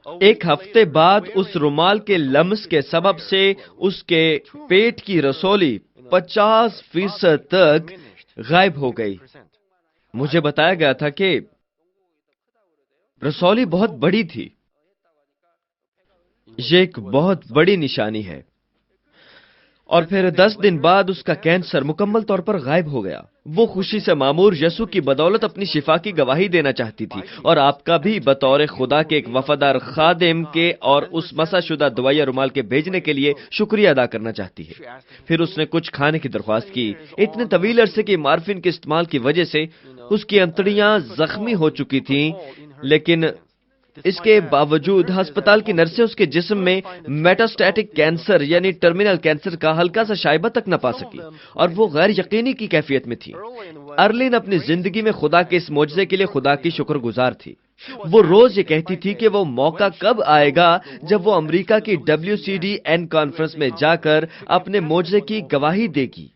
ایک ہفتے بعد اس رومال کے لمس کے سبب سے اس کے پیٹ کی رسولی 50% تک غائب ہو گئی۔ مجھے بتایا گیا تھا کہ رسولی بہت بڑی تھی۔ یہ ایک بہت بڑی نشانی ہے۔ اور پھر 10 دن بعد اس کا کینسر مکمل طور پر غائب ہو گیا۔ وہ خوشی سے معمور یسوع کی بدولت اپنی شفا کی گواہی دینا چاہتی تھی، اور آپ کا بھی بطور خدا کے ایک وفادار خادم کے اور اس مسح شدہ دعائیا رومال کے بھیجنے کے لیے شکریہ ادا کرنا چاہتی ہے۔ پھر اس نے کچھ کھانے کی درخواست کی۔ اتنے طویل عرصے کے مارفن کے استعمال کی وجہ سے اس کی انتڑیاں زخمی ہو چکی تھیں، لیکن اس کے باوجود ہسپتال کی نرسیں اس کے جسم میں میٹاسٹیٹک کینسر یعنی ٹرمینل کینسر کا ہلکا سا شائبہ تک نہ پا سکی، اور وہ غیر یقینی کی کیفیت میں تھی۔ ارلن اپنی زندگی میں خدا کے اس معجزے کے لیے خدا کی شکر گزار تھی۔ وہ روز یہ کہتی تھی کہ وہ موقع کب آئے گا جب وہ امریکہ کی WCDN کانفرنس میں جا کر اپنے معجزے کی گواہی دے گی۔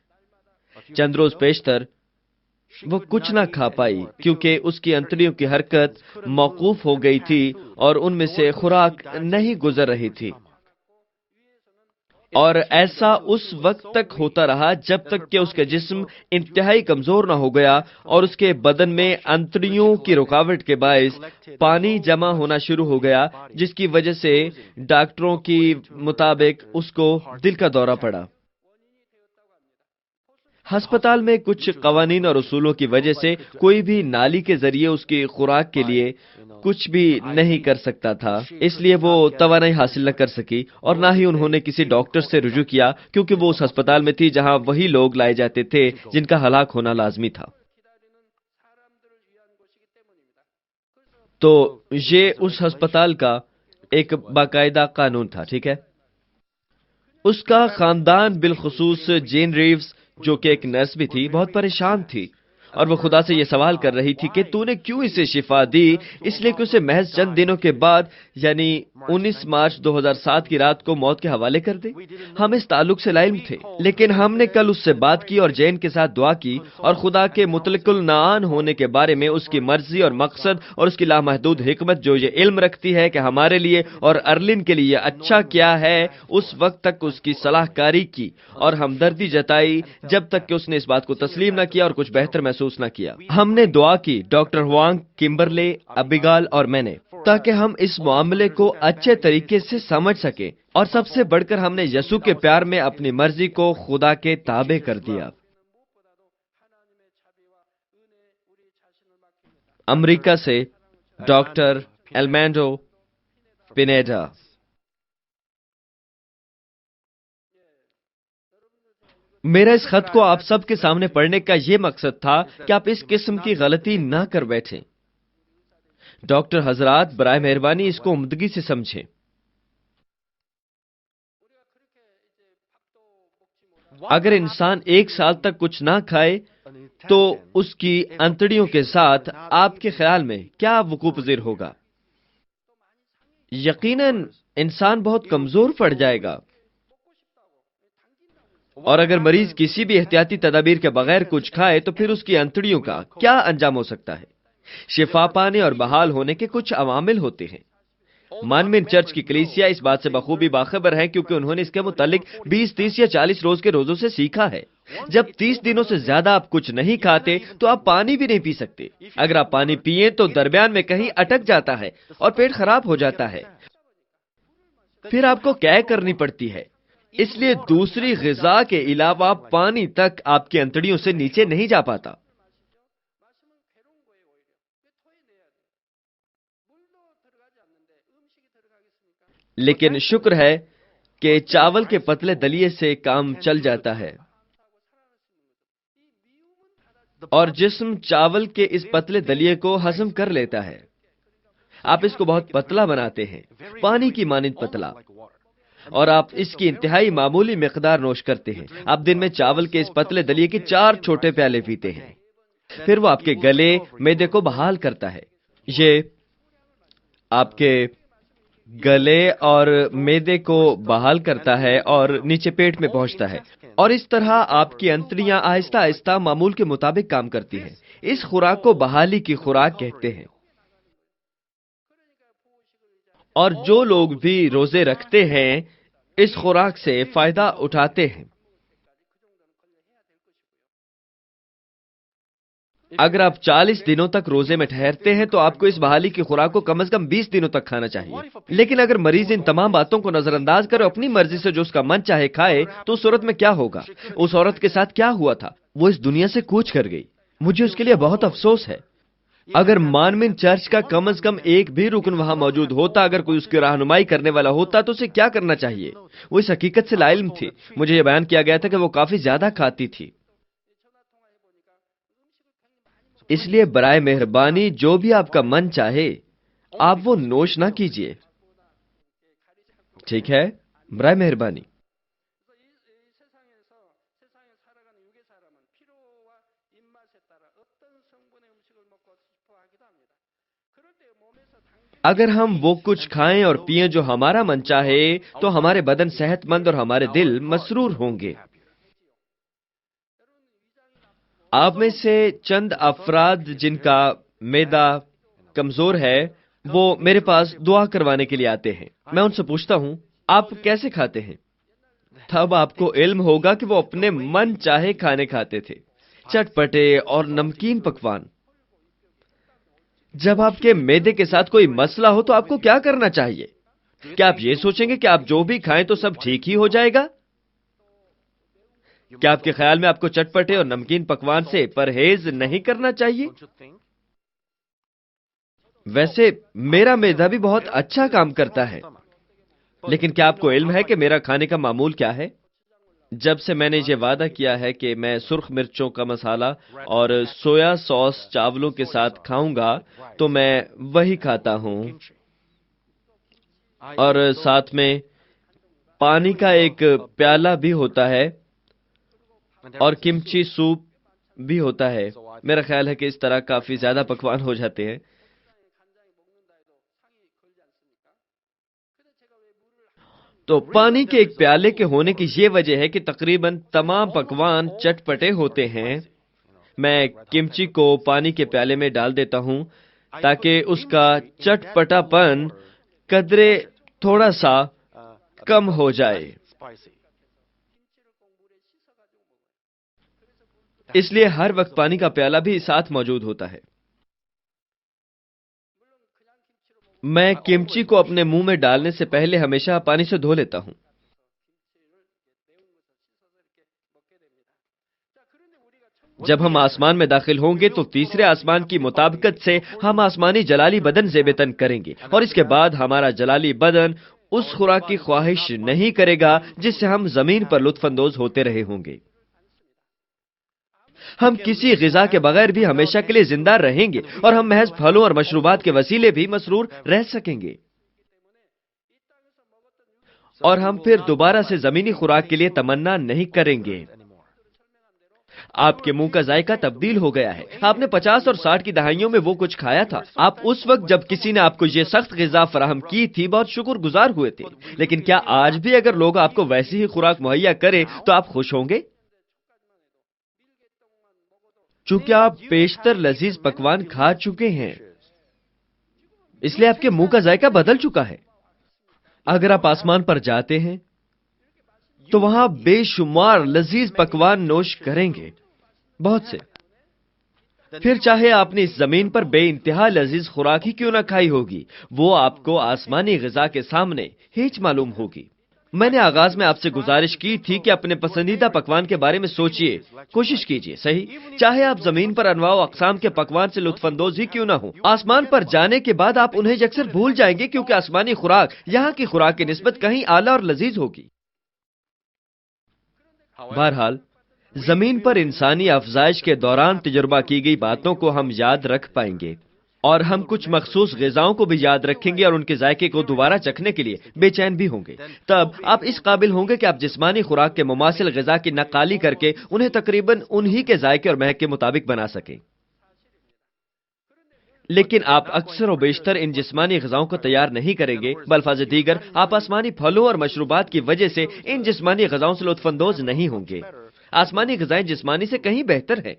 چند روز پیشتر وہ کچھ نہ کھا پائی، کیونکہ اس کی انتڑیوں کی حرکت موقوف ہو گئی تھی اور ان میں سے خوراک نہیں گزر رہی تھی، اور ایسا اس وقت تک ہوتا رہا جب تک کہ اس کا جسم انتہائی کمزور نہ ہو گیا اور اس کے بدن میں انتڑیوں کی رکاوٹ کے باعث پانی جمع ہونا شروع ہو گیا، جس کی وجہ سے ڈاکٹروں کی مطابق اس کو دل کا دورہ پڑا۔ ہسپتال میں کچھ قوانین اور اصولوں کی وجہ سے کوئی بھی نالی کے ذریعے اس کی خوراک کے لیے کچھ بھی نہیں کر سکتا تھا، اس لیے وہ توانائی حاصل نہ کر سکی، اور نہ ہی انہوں نے کسی ڈاکٹر سے رجوع کیا، کیونکہ وہ اس ہسپتال میں تھی جہاں وہی لوگ لائے جاتے تھے جن کا ہلاک ہونا لازمی تھا۔ تو یہ اس ہسپتال کا ایک باقاعدہ قانون تھا، ٹھیک ہے؟ اس کا خاندان بالخصوص جین ریوز، جو کہ ایک نرس بھی تھی، بہت پریشان تھی، اور وہ خدا سے یہ سوال کر رہی تھی کہ تو نے کیوں اسے شفا دی، اس لیے کہ اسے محض چند دنوں کے بعد یعنی 19 مارچ 2007 کی رات کو موت کے حوالے کر دے۔ ہم اس تعلق سے لاعلم تھے، لیکن ہم نے کل اس سے بات کی اور جین کے ساتھ دعا کی، اور خدا کے مطلق العنان ہونے کے بارے میں، اس کی مرضی اور مقصد اور اس کی لامحدود حکمت جو یہ علم رکھتی ہے کہ ہمارے لیے اور ارلن کے لیے اچھا کیا ہے، اس وقت تک اس کی صلاح کاری کی اور ہمدردی جتائی جب تک کہ اس نے اس بات کو تسلیم نہ کیا اور کچھ بہتر محسوس نہ کیا۔ ہم نے دعا کی، ڈاکٹر ہوانگ، کمبرلے، ابیگال اور میں نے، تاکہ ہم اس معاملے کو اچھے طریقے سے سمجھ سکیں اور سب سے بڑھ کر ہم نے یسوع کے پیار میں اپنی مرضی کو خدا کے تابع کر دیا۔ امریکہ سے ڈاکٹر ایلمینڈو پینیڈا۔ میرا اس خط کو آپ سب کے سامنے پڑھنے کا یہ مقصد تھا کہ آپ اس قسم کی غلطی نہ کر بیٹھیں۔ ڈاکٹر حضرات، برائے مہربانی اس کو عمدگی سے سمجھیں۔ اگر انسان 1 سال تک کچھ نہ کھائے تو اس کی انتڑیوں کے ساتھ آپ کے خیال میں کیا وقوع پذیر ہوگا؟ یقیناً انسان بہت کمزور پڑ جائے گا۔ اور اگر مریض کسی بھی احتیاطی تدابیر کے بغیر کچھ کھائے تو پھر اس کی انتڑیوں کا کیا انجام ہو سکتا ہے؟ شفا پانے اور بحال ہونے کے کچھ عوامل ہوتے ہیں۔ مانمن چرچ کی کلیسیا اس بات سے بخوبی باخبر ہے، کیونکہ انہوں نے اس کے متعلق 20، 30 یا 40 روز کے روزوں سے سیکھا ہے۔ جب 30 دنوں سے زیادہ آپ کچھ نہیں کھاتے تو آپ پانی بھی نہیں پی سکتے۔ اگر آپ پانی پیئیں تو درمیان میں کہیں اٹک جاتا ہے اور پیٹ خراب ہو جاتا ہے۔ پھر آپ کو کیا کرنی پڑتی ہے؟ اس لیے دوسری غذا کے علاوہ پانی تک آپ کی انتڑیوں سے نیچے نہیں جا پاتا۔ لیکن شکر ہے کہ چاول کے پتلے دلیے سے کام چل جاتا ہے، اور جسم چاول کے اس پتلے دلیے کو ہضم کر لیتا ہے۔ آپ اس کو بہت پتلا بناتے ہیں، پانی کی مانند پتلا، اور آپ اس کی انتہائی معمولی مقدار نوش کرتے ہیں۔ آپ دن میں چاول کے اس پتلے دلیے کے 4 چھوٹے پیالے پیتے ہیں۔ پھر وہ آپ کے گلے، معدے کو بحال کرتا ہے۔ یہ آپ کے گلے اور معدے کو بحال کرتا ہے اور نیچے پیٹ میں پہنچتا ہے، اور اس طرح آپ کی انتڑیاں آہستہ آہستہ معمول کے مطابق کام کرتی ہیں۔ اس خوراک کو بحالی کی خوراک کہتے ہیں۔ اور جو لوگ بھی روزے رکھتے ہیں اس خوراک سے فائدہ اٹھاتے ہیں۔ اگر آپ 40 دنوں تک روزے میں ٹھہرتے ہیں تو آپ کو اس بحالی کی خوراک کو کم از کم 20 دنوں تک کھانا چاہیے۔ لیکن اگر مریض ان تمام باتوں کو نظر انداز کرے، اپنی مرضی سے جو اس کا من چاہے کھائے، تو اس صورت میں کیا ہوگا؟ اس عورت کے ساتھ کیا ہوا تھا؟ وہ اس دنیا سے کوچ کر گئی۔ مجھے اس کے لیے بہت افسوس ہے۔ اگر مانمن چرچ کا کم از کم ایک بھی رکن وہاں موجود ہوتا، اگر کوئی اس کی رہنمائی کرنے والا ہوتا، تو اسے کیا کرنا چاہیے؟ وہ اس حقیقت سے لا علم تھی۔ مجھے یہ بیان کیا گیا تھا کہ وہ کافی زیادہ کھاتی تھی۔ اس لیے برائے مہربانی جو بھی آپ کا من چاہے آپ وہ نوش نہ کیجیے، ٹھیک ہے؟ برائے مہربانی۔ اگر ہم وہ کچھ کھائیں اور پئیں جو ہمارا من چاہے تو ہمارے بدن صحت مند اور ہمارے دل مسرور ہوں گے۔ آپ میں سے چند افراد جن کا معدہ کمزور ہے وہ میرے پاس دعا کروانے کے لیے آتے ہیں۔ میں ان سے پوچھتا ہوں آپ کیسے کھاتے ہیں؟ تب آپ کو علم ہوگا کہ وہ اپنے من چاہے کھانے کھاتے تھے، چٹپٹے اور نمکین پکوان۔ جب آپ کے معدے کے ساتھ کوئی مسئلہ ہو تو آپ کو کیا کرنا چاہیے؟ کیا آپ یہ سوچیں گے کہ آپ جو بھی کھائیں تو سب ٹھیک ہی ہو جائے گا؟ کیا آپ کے خیال میں آپ کو چٹپٹے اور نمکین پکوان سے پرہیز نہیں کرنا چاہیے؟ ویسے میرا معدہ بھی بہت اچھا کام کرتا ہے، لیکن کیا آپ کو علم ہے کہ میرا کھانے کا معمول کیا ہے؟ جب سے میں نے یہ وعدہ کیا ہے کہ میں سرخ مرچوں کا مسالہ اور سویا سوس چاولوں کے ساتھ کھاؤں گا تو میں وہی کھاتا ہوں، اور ساتھ میں پانی کا ایک پیالہ بھی ہوتا ہے اور کمچی سوپ بھی ہوتا ہے۔ میرا خیال ہے کہ اس طرح کافی زیادہ پکوان ہو جاتے ہیں۔ تو پانی کے ایک پیالے کے ہونے کی یہ وجہ ہے کہ تقریباً تمام پکوان چٹپٹے ہوتے ہیں۔ میں کمچی کو پانی کے پیالے میں ڈال دیتا ہوں تاکہ اس کا چٹپٹا پن قدرے تھوڑا سا کم ہو جائے۔ اس لیے ہر وقت پانی کا پیالہ بھی ساتھ موجود ہوتا ہے۔ میں کمچی کو اپنے منہ میں ڈالنے سے پہلے ہمیشہ پانی سے دھو لیتا ہوں۔ جب ہم آسمان میں داخل ہوں گے تو تیسرے آسمان کی مطابقت سے ہم آسمانی جلالی بدن زیب تن کریں گے، اور اس کے بعد ہمارا جلالی بدن اس خوراک کی خواہش نہیں کرے گا جس سے ہم زمین پر لطف اندوز ہوتے رہے ہوں گے۔ ہم کسی غذا کے بغیر بھی ہمیشہ کے لیے زندہ رہیں گے، اور ہم محض پھلوں اور مشروبات کے وسیلے بھی مسرور رہ سکیں گے، اور ہم پھر دوبارہ سے زمینی خوراک کے لیے تمنا نہیں کریں گے۔ آپ کے منہ کا ذائقہ تبدیل ہو گیا ہے۔ آپ نے 50 اور 60 کی دہائیوں میں وہ کچھ کھایا تھا۔ آپ اس وقت جب کسی نے آپ کو یہ سخت غذا فراہم کی تھی بہت شکر گزار ہوئے تھے، لیکن کیا آج بھی اگر لوگ آپ کو ویسی ہی خوراک مہیا کریں تو آپ خوش ہوں گے؟ چونکہ آپ پیشتر لذیذ پکوان کھا چکے ہیں، اس لیے آپ کے منہ کا ذائقہ بدل چکا ہے۔ اگر آپ آسمان پر جاتے ہیں تو وہاں بے شمار لذیذ پکوان نوش کریں گے، بہت سے۔ پھر چاہے آپ نے اس زمین پر بے انتہا لذیذ خوراک ہی کیوں نہ کھائی ہوگی، وہ آپ کو آسمانی غذا کے سامنے ہیچ معلوم ہوگی۔ میں نے آغاز میں آپ سے گزارش کی تھی کہ اپنے پسندیدہ پکوان کے بارے میں سوچئے، کوشش کیجئے، صحیح؟ چاہے آپ زمین پر انواع و اقسام کے پکوان سے لطف اندوز ہی کیوں نہ ہوں، آسمان پر جانے کے بعد آپ انہیں یکسر بھول جائیں گے، کیونکہ آسمانی خوراک یہاں کی خوراک کی نسبت کہیں اعلیٰ اور لذیذ ہوگی۔ بہرحال زمین پر انسانی افزائش کے دوران تجربہ کی گئی باتوں کو ہم یاد رکھ پائیں گے، اور ہم کچھ مخصوص غذاؤں کو بھی یاد رکھیں گے اور ان کے ذائقے کو دوبارہ چکھنے کے لیے بے چین بھی ہوں گے۔ تب آپ اس قابل ہوں گے کہ آپ جسمانی خوراک کے مماثل غذا کی نقالی کر کے انہیں تقریباً انہی کے ذائقے اور مہک کے مطابق بنا سکیں۔ لیکن آپ اکثر و بیشتر ان جسمانی غذاؤں کو تیار نہیں کریں گے، بالفاظ دیگر آپ آسمانی پھلوں اور مشروبات کی وجہ سے ان جسمانی غذاؤں سے لطف اندوز نہیں ہوں گے۔ آسمانی غذائیں جسمانی سے کہیں بہتر ہیں۔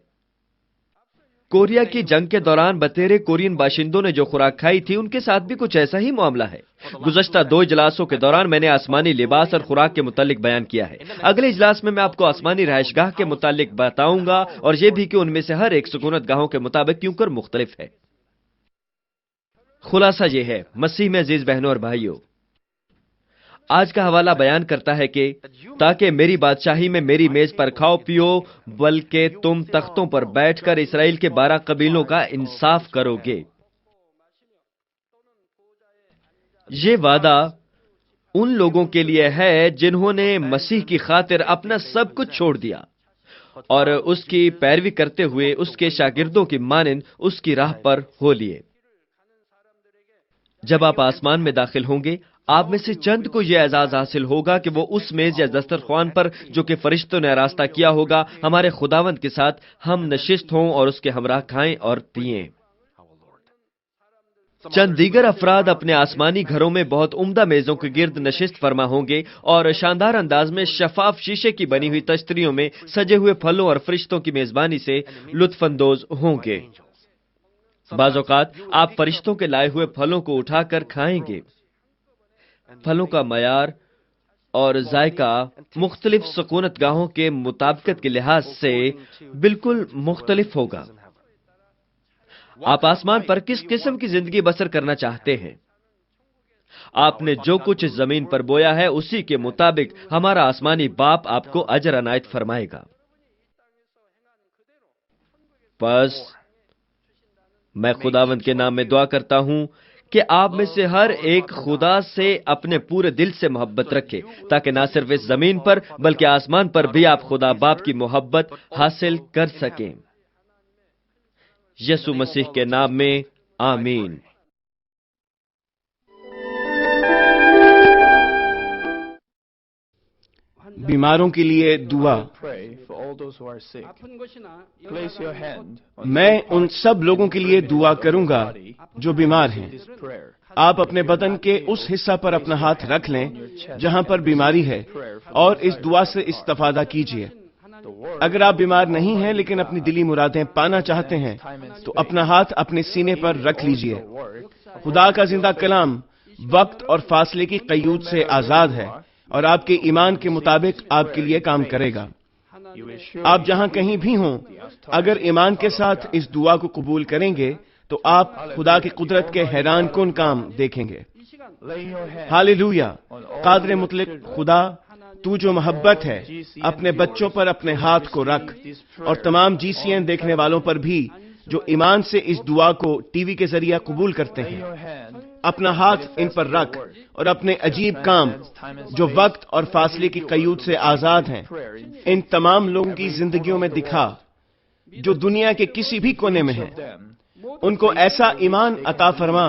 کوریا کی جنگ کے دوران بطور کورین باشندوں نے جو خوراک کھائی تھی ان کے ساتھ بھی کچھ ایسا ہی معاملہ ہے۔ گزشتہ 2 اجلاسوں کے دوران میں نے آسمانی لباس اور خوراک کے متعلق بیان کیا ہے۔ اگلے اجلاس میں آپ کو آسمانی رہائش گاہ کے متعلق بتاؤں گا، اور یہ بھی کہ ان میں سے ہر ایک سکونت گاہوں کے مطابق کیوں کر مختلف ہے۔ خلاصہ یہ ہے، مسیح میں عزیز بہنوں اور بھائیوں، آج کا حوالہ بیان کرتا ہے کہ تاکہ میری بادشاہی میں میری میز پر کھاؤ پیو، بلکہ تم تختوں پر بیٹھ کر اسرائیل کے 12 قبیلوں کا انصاف کرو گے۔ یہ وعدہ ان لوگوں کے لیے ہے جنہوں نے مسیح کی خاطر اپنا سب کچھ چھوڑ دیا اور اس کی پیروی کرتے ہوئے اس کے شاگردوں کی مانند اس کی راہ پر ہو لیے۔ جب آپ آسمان میں داخل ہوں گے، آپ میں سے چند کو یہ اعزاز حاصل ہوگا کہ وہ اس میز یا دسترخوان پر جو کہ فرشتوں نے آراستہ کیا ہوگا ہمارے خداوند کے ساتھ ہم نشست ہوں اور اس کے ہمراہ کھائیں اور پیئیں۔ چند دیگر افراد اپنے آسمانی گھروں میں بہت عمدہ میزوں کے گرد نشست فرما ہوں گے اور شاندار انداز میں شفاف شیشے کی بنی ہوئی تشتریوں میں سجے ہوئے پھلوں اور فرشتوں کی میزبانی سے لطف اندوز ہوں گے۔ بعض اوقات آپ فرشتوں کے لائے ہوئے پھلوں کو اٹھا کر کھائیں گے۔ پھلوں کا معیار اور ذائقہ مختلف سکونت گاہوں کے مطابقت کے لحاظ سے بالکل مختلف ہوگا۔ آپ آسمان پر کس قسم کی زندگی بسر کرنا چاہتے ہیں؟ آپ نے جو کچھ اس زمین پر بویا ہے اسی کے مطابق ہمارا آسمانی باپ آپ کو اجر عنایت فرمائے گا۔ بس میں خداوند کے نام میں دعا کرتا ہوں کہ آپ میں سے ہر ایک خدا سے اپنے پورے دل سے محبت رکھے، تاکہ نہ صرف اس زمین پر بلکہ آسمان پر بھی آپ خدا باپ کی محبت حاصل کر سکیں۔ یسوع مسیح کے نام میں آمین۔ بیماروں کے لیے دعا۔ میں ان سب لوگوں کے لیے دعا کروں گا جو بیمار ہیں۔ آپ اپنے بدن کے اس حصہ پر اپنا ہاتھ رکھ لیں جہاں پر بیماری ہے اور اس دعا سے استفادہ کیجیے۔ اگر آپ بیمار نہیں ہیں لیکن اپنی دلی مرادیں پانا چاہتے ہیں تو اپنا ہاتھ اپنے سینے پر رکھ لیجیے۔ خدا کا زندہ کلام وقت اور فاصلے کی قیود سے آزاد ہے اور آپ کے ایمان کے مطابق آپ کے لیے کام کرے گا۔ آپ جہاں کہیں بھی ہوں، اگر ایمان کے ساتھ اس دعا کو قبول کریں گے تو آپ خدا کی قدرت کے حیران کن کام دیکھیں گے۔ ہاللویا! قادر مطلق خدا، تو جو محبت ہے، اپنے بچوں پر اپنے ہاتھ کو رکھ، اور تمام GCN دیکھنے والوں پر بھی جو ایمان سے اس دعا کو ٹی وی کے ذریعہ قبول کرتے ہیں، اپنا ہاتھ ان پر رکھ اور اپنے عجیب کام جو وقت اور فاصلے کی قیود سے آزاد ہیں، ان تمام لوگوں کی زندگیوں میں دکھا جو دنیا کے کسی بھی کونے میں ہیں۔ ان کو ایسا ایمان عطا فرما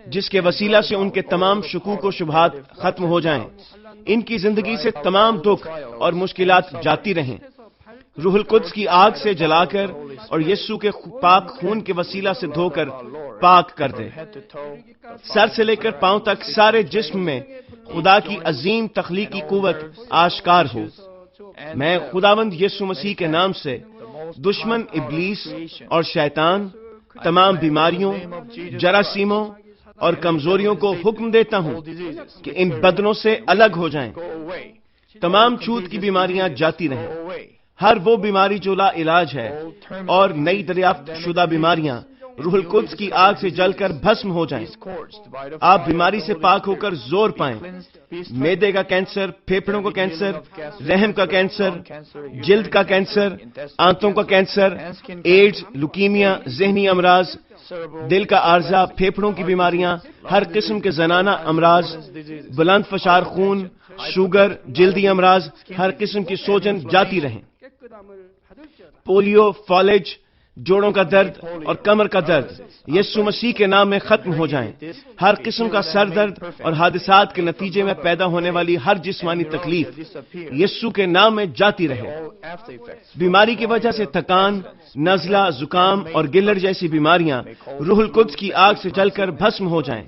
جس کے وسیلہ سے ان کے تمام شکوک و شبہات ختم ہو جائیں، ان کی زندگی سے تمام دکھ اور مشکلات جاتی رہیں، روح القدس کی آگ سے جلا کر اور یسوع کے پاک خون کے وسیلہ سے دھو کر پاک کر دے۔ سر سے لے کر پاؤں تک سارے جسم میں خدا کی عظیم تخلیقی قوت آشکار ہو۔ میں خداوند یسوع مسیح کے نام سے دشمن ابلیس اور شیطان، تمام بیماریوں، جراثیموں اور کمزوریوں کو حکم دیتا ہوں کہ ان بدنوں سے الگ ہو جائیں۔ تمام چھوت کی بیماریاں جاتی رہیں، ہر وہ بیماری جو لا علاج ہے اور نئی دریافت شدہ بیماریاں روح القدس کی آگ سے جل کر بھسم ہو جائیں۔ آپ بیماری سے پاک ہو کر زور پائیں۔ معدے کا کینسر، پھیپھڑوں کا کینسر، رحم کا کینسر، جلد کا کینسر، آنتوں کا کینسر، ایڈز، لیوکیمیا، ذہنی امراض، دل کا عارضہ، پھیپھڑوں کی بیماریاں، ہر قسم کے زنانہ امراض، بلند فشار خون، شوگر، جلدی امراض، ہر قسم کی سوجن جاتی رہیں۔ پولیو، فالج، جوڑوں کا درد اور کمر کا درد یسوع مسیح کے نام میں ختم ہو جائیں۔ ہر قسم کا سر درد اور حادثات کے نتیجے میں پیدا ہونے والی ہر جسمانی تکلیف یسوع کے نام میں جاتی رہے۔ بیماری کی وجہ سے تھکان، نزلہ، زکام اور گلڑ جیسی بیماریاں روح القدس کی آگ سے جل کر بھسم ہو جائیں۔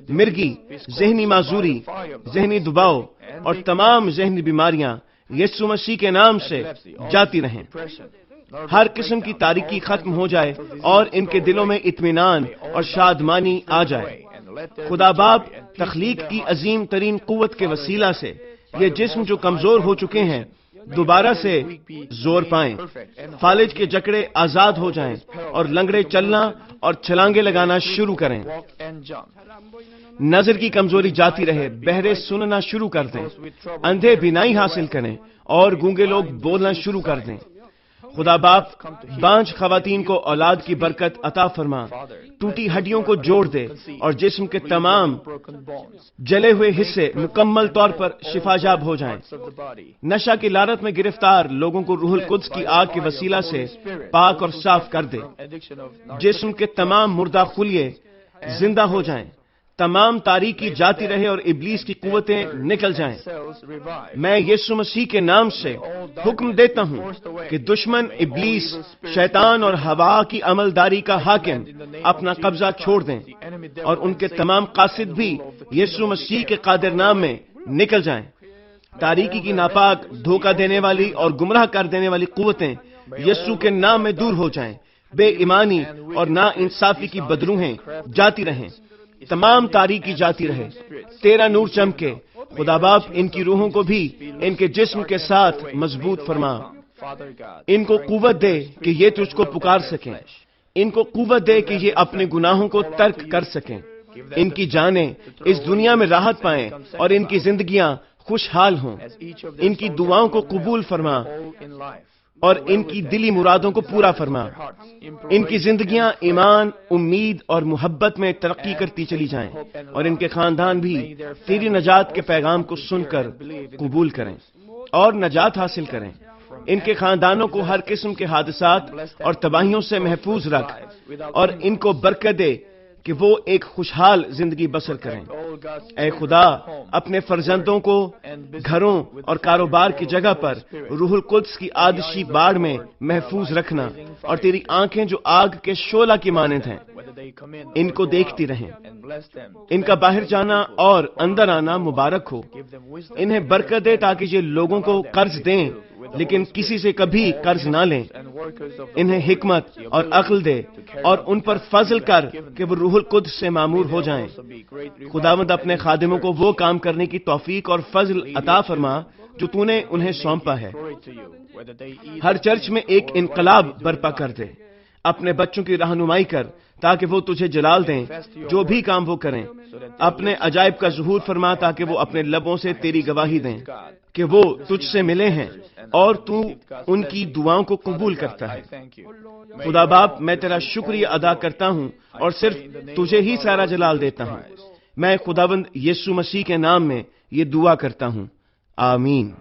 مرگی، ذہنی معذوری، ذہنی دباؤ اور تمام ذہنی بیماریاں یسوع مسیح کے نام سے جاتی رہیں۔ ہر قسم کی تاریکی ختم ہو جائے اور ان کے دلوں میں اطمینان اور شادمانی آ جائے۔ خدا باپ تخلیق کی عظیم ترین قوت کے وسیلہ سے یہ جسم جو کمزور ہو چکے ہیں دوبارہ سے زور پائیں، فالج کے جکڑے آزاد ہو جائیں اور لنگڑے چلنا اور چھلانگے لگانا شروع کریں۔ نظر کی کمزوری جاتی رہے، بہرے سننا شروع کر دیں، اندھے بینائی حاصل کریں اور گونگے لوگ بولنا شروع کر دیں۔ خدا باپ بانجھ خواتین کو اولاد کی برکت عطا فرما، ٹوٹی ہڈیوں کو جوڑ دے اور جسم کے تمام جلے ہوئے حصے مکمل طور پر شفا یاب ہو جائیں۔ نشہ کی لعنت میں گرفتار لوگوں کو روح القدس کی آگ کے وسیلہ سے پاک اور صاف کر دے۔ جسم کے تمام مردہ خلیے زندہ ہو جائیں، تمام تاریکی جاتی رہے اور ابلیس کی قوتیں نکل جائیں۔ میں یسوع مسیح کے نام سے حکم دیتا ہوں کہ دشمن ابلیس، شیطان اور ہوا کی عملداری کا حاکم اپنا قبضہ چھوڑ دیں اور ان کے تمام قاصد بھی یسوع مسیح کے قادر نام میں نکل جائیں۔ تاریکی کی ناپاک، دھوکہ دینے والی اور گمراہ کر دینے والی قوتیں یسوع کے نام میں دور ہو جائیں۔ بے ایمانی اور نا انصافی کی بدروہیں جاتی رہیں، تمام تاریکی جاتی رہے، تیرا نور چمکے۔ خدا باپ ان کی روحوں کو بھی ان کے جسم کے ساتھ مضبوط فرما، ان کو قوت دے کہ یہ تجھ کو پکار سکیں، ان کو قوت دے کہ یہ اپنے گناہوں کو ترک کر سکیں، ان کی جانیں اس دنیا میں راحت پائیں اور ان کی زندگیاں خوشحال ہوں۔ ان کی دعاؤں کو قبول فرما اور ان کی دلی مرادوں کو پورا فرما۔ ان کی زندگیاں ایمان، امید اور محبت میں ترقی کرتی چلی جائیں اور ان کے خاندان بھی تیری نجات کے پیغام کو سن کر قبول کریں اور نجات حاصل کریں۔ ان کے خاندانوں کو ہر قسم کے حادثات اور تباہیوں سے محفوظ رکھ اور ان کو برکت دے کہ وہ ایک خوشحال زندگی بسر کریں۔ اے خدا، اپنے فرزندوں کو گھروں اور کاروبار کی جگہ پر روح القدس کی آتشی باڑ میں محفوظ رکھنا اور تیری آنکھیں جو آگ کے شعلہ کی مانند ہیں ان کو دیکھتی رہیں۔ ان کا باہر جانا اور اندر آنا مبارک ہو۔ انہیں برکت دے تاکہ یہ لوگوں کو قرض دیں لیکن کسی سے کبھی قرض نہ لیں۔ انہیں حکمت اور عقل دے اور ان پر فضل کر کہ وہ روح القدس سے معمور ہو جائیں۔ خداوند اپنے خادموں کو وہ کام کرنے کی توفیق اور فضل عطا فرما جو تو نے انہیں سونپا ہے۔ ہر چرچ میں ایک انقلاب برپا کر دے۔ اپنے بچوں کی رہنمائی کر تاکہ وہ تجھے جلال دیں جو بھی کام وہ کریں. اپنے عجائب کا ظہور فرما تاکہ وہ اپنے لبوں سے تیری گواہی دیں کہ وہ تجھ سے ملے ہیں اور تو ان کی دعاؤں کو قبول کرتا ہے. خدا باپ، میں تیرا شکریہ ادا کرتا ہوں اور صرف تجھے ہی سارا جلال دیتا ہوں. میں خداوند یسوع مسیح کے نام میں یہ دعا کرتا ہوں. آمین.